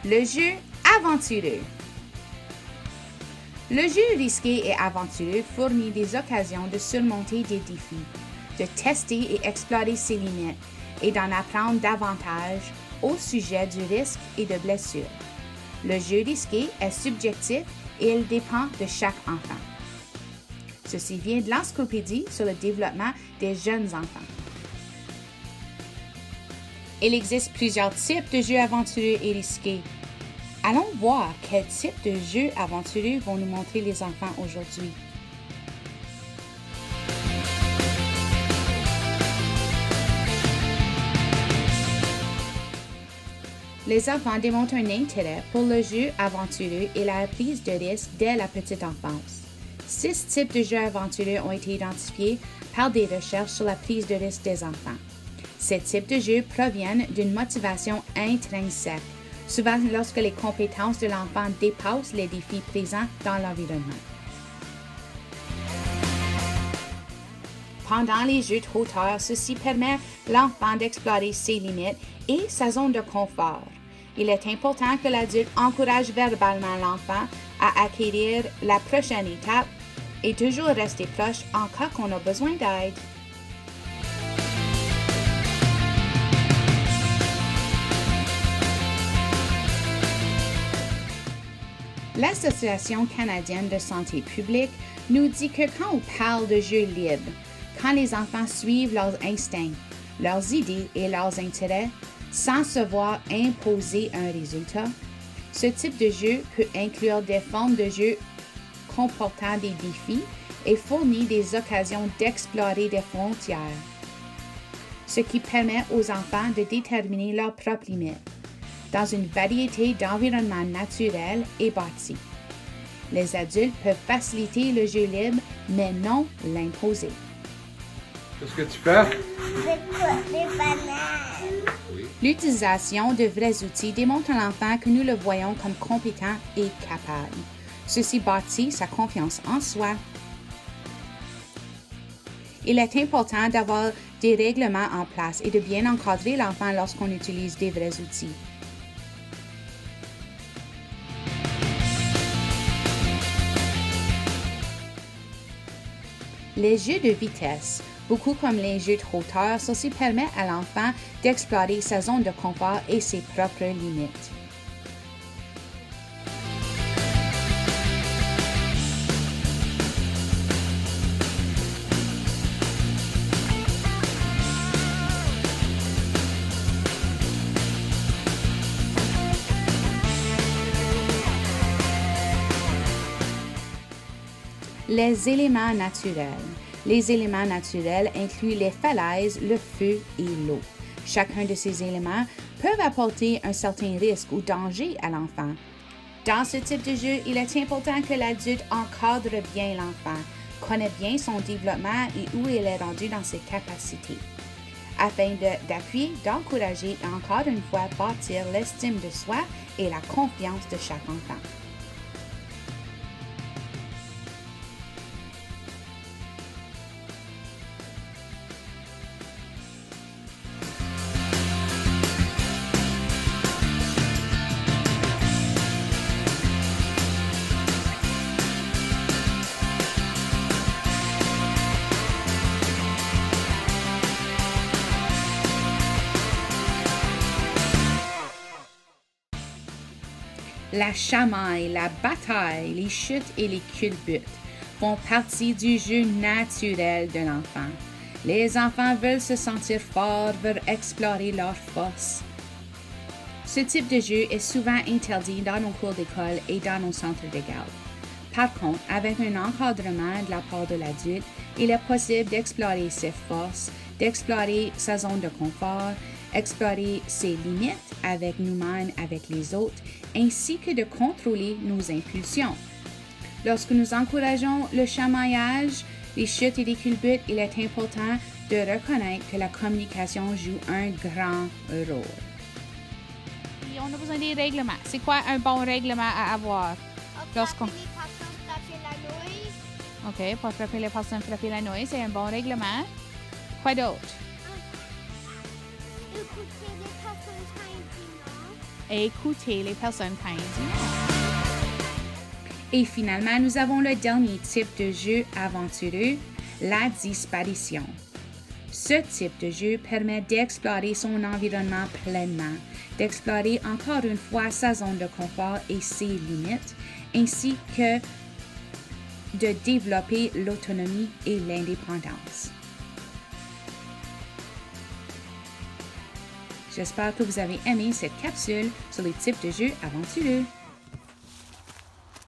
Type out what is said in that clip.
Le jeu aventureux. Le jeu risqué et aventureux fournit des occasions de surmonter des défis, de tester et explorer ses limites et d'en apprendre davantage au sujet du risque et de blessures. Le jeu risqué est subjectif et il dépend de chaque enfant. Ceci vient de l'encyclopédie sur le développement des jeunes enfants. Il existe plusieurs types de jeux aventureux et risqués. Allons voir quel type de jeux aventureux vont nous montrer les enfants aujourd'hui. Les enfants démontrent un intérêt pour le jeu aventureux et la prise de risque dès la petite enfance. 6 types de jeux aventureux ont été identifiés par des recherches sur la prise de risque des enfants. Ces types de jeux proviennent d'une motivation intrinsèque, souvent lorsque les compétences de l'enfant dépassent les défis présents dans l'environnement. Pendant les jeux de hauteur, ceci permet l'enfant d'explorer ses limites et sa zone de confort. Il est important que l'adulte encourage verbalement l'enfant à acquérir la prochaine étape et toujours rester proche en cas qu'on a besoin d'aide. L'Association canadienne de santé publique nous dit que quand on parle de jeux libres, quand les enfants suivent leurs instincts, leurs idées et leurs intérêts, sans se voir imposer un résultat, ce type de jeu peut inclure des formes de jeux comportant des défis et fournir des occasions d'explorer des frontières, ce qui permet aux enfants de déterminer leurs propres limites dans une variété d'environnements naturels et bâtis. Les adultes peuvent faciliter le jeu libre, mais non l'imposer. Qu'est-ce que tu fais? Des bananes. Oui. L'utilisation de vrais outils démontre à l'enfant que nous le voyons comme compétent et capable. Ceci bâtit sa confiance en soi. Il est important d'avoir des règlements en place et de bien encadrer l'enfant lorsqu'on utilise des vrais outils. Les jeux de vitesse, beaucoup comme les jeux de hauteur, ceci permet à l'enfant d'explorer sa zone de confort et ses propres limites. Les éléments naturels. Les éléments naturels incluent les falaises, le feu et l'eau. Chacun de ces éléments peut apporter un certain risque ou danger à l'enfant. Dans ce type de jeu, il est important que l'adulte encadre bien l'enfant, connaît bien son développement et où il est rendu dans ses capacités, afin d'appuyer, d'encourager et encore une fois bâtir l'estime de soi et la confiance de chaque enfant. La chamaille, la bataille, les chutes et les culbutes font partie du jeu naturel de l'enfant. Les enfants veulent se sentir forts, veulent explorer leurs forces. Ce type de jeu est souvent interdit dans nos cours d'école et dans nos centres de garde. Par contre, avec un encadrement de la part de l'adulte, il est possible d'explorer ses forces, d'explorer sa zone de confort, explorer ses limites avec nous-mêmes, avec les autres, ainsi que de contrôler nos impulsions. Lorsque nous encourageons le chamaillage, les chutes et les culbutes, il est important de reconnaître que la communication joue un grand rôle. Et on a besoin des règlements. C'est quoi un bon règlement à avoir? Lorsqu'on... OK, pour frapper les personnes, frapper la noix, c'est un bon règlement. Quoi d'autre? Écouter les personnes tranquillement. et écouter les personnes pas ordinaires. Et finalement, nous avons le dernier type de jeu aventureux, la disparition. Ce type de jeu permet d'explorer son environnement pleinement, d'explorer encore une fois sa zone de confort et ses limites, ainsi que de développer l'autonomie et l'indépendance. J'espère que vous avez aimé cette capsule sur les types de jeux aventureux.